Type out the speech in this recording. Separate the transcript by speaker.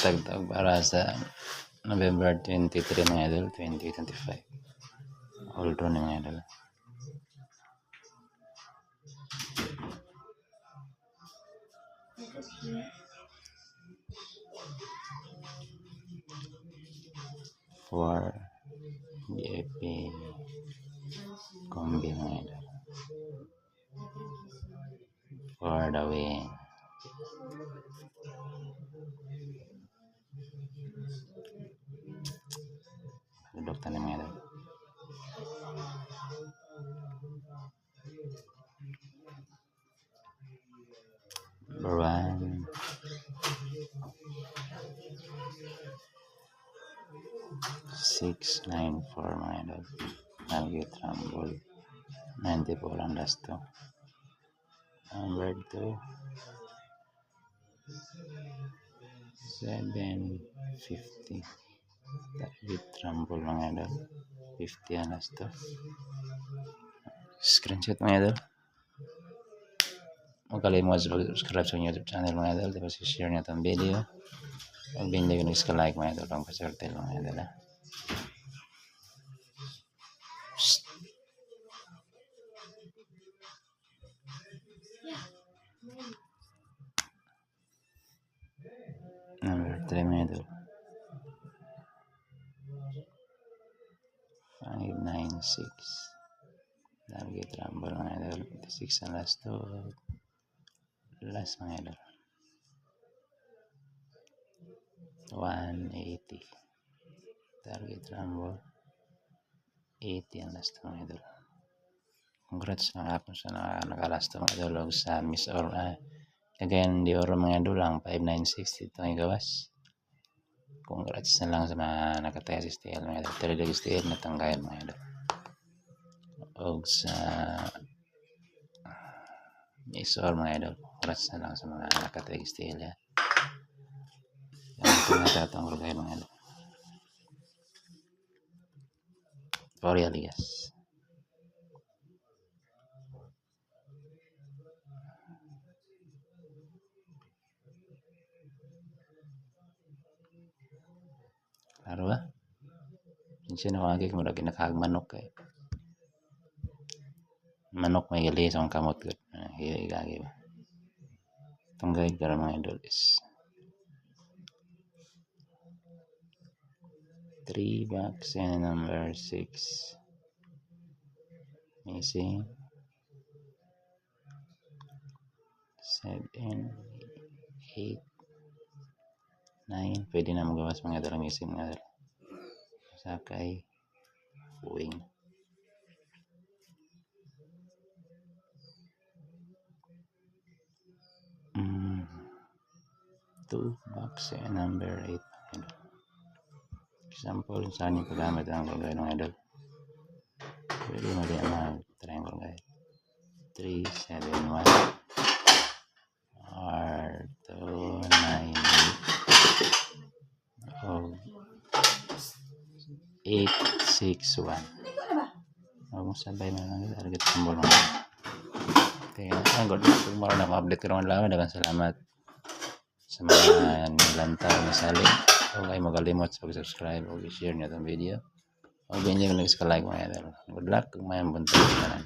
Speaker 1: tagtag para sa November 23 mga idol, 2025. All draw ni mga idol. For GFP Kombi mga idol. For the win. Dudok tani mga idol. Number 1. Six, 9, 4 mga idol. Target rumble 94 ang last to. Number 2. 750. Target rumble mga idol 50 ang last to. Screenshot mga idol. Huwag kalimut sa pag-subscribe sa YouTube channel mga idol. Tapos i-share nyo itong video. Huwag din nyo nag-like mga idol. Pang pasertel mga idol. Number 3 mga idol. 596. Target rumble mga idol 56 ang last to. Last mga idol 180. Target rumble 80 ang last mga idol. Congrats na ako sa nakalast mga idol sa Miss or kagayan di oro mga idol lang 596 ito ang gawas. Congrats na lang sa mga nakataya sa STL mga idol. Talagang STL na tanggayan mga idol. O sa Miss or mga idol. Congrats na lang sa mga nakataya sa STL ya. Ito natatang rugay mga idol. For real guys. Klaro ba? Minsan ako agay kung lagi nakahagmanok kay manok may gali sa kamot ko. Higagay ba? Itong guide para mga idol is 3 box and number 6 missing 7 8 9 pwede na magawas mga idol missing mga idol sakay wing 2 box and number 8 idol. Example saan yung paggamit ang guide ng idol pwede mo din mag-triangle guide 3 7 1 or 2 9 8 6 1 huwag mong sabay na lang target symbol mga kaya ang god kung maroon na ma-update ko naman laman dagan salamat sa mga nilantaw na saling huwag kayo magalimot sa pag-subscribe o i-share nyo itong video huwag din nyo nag-like mga idol. Good luck kung may buntot na lang.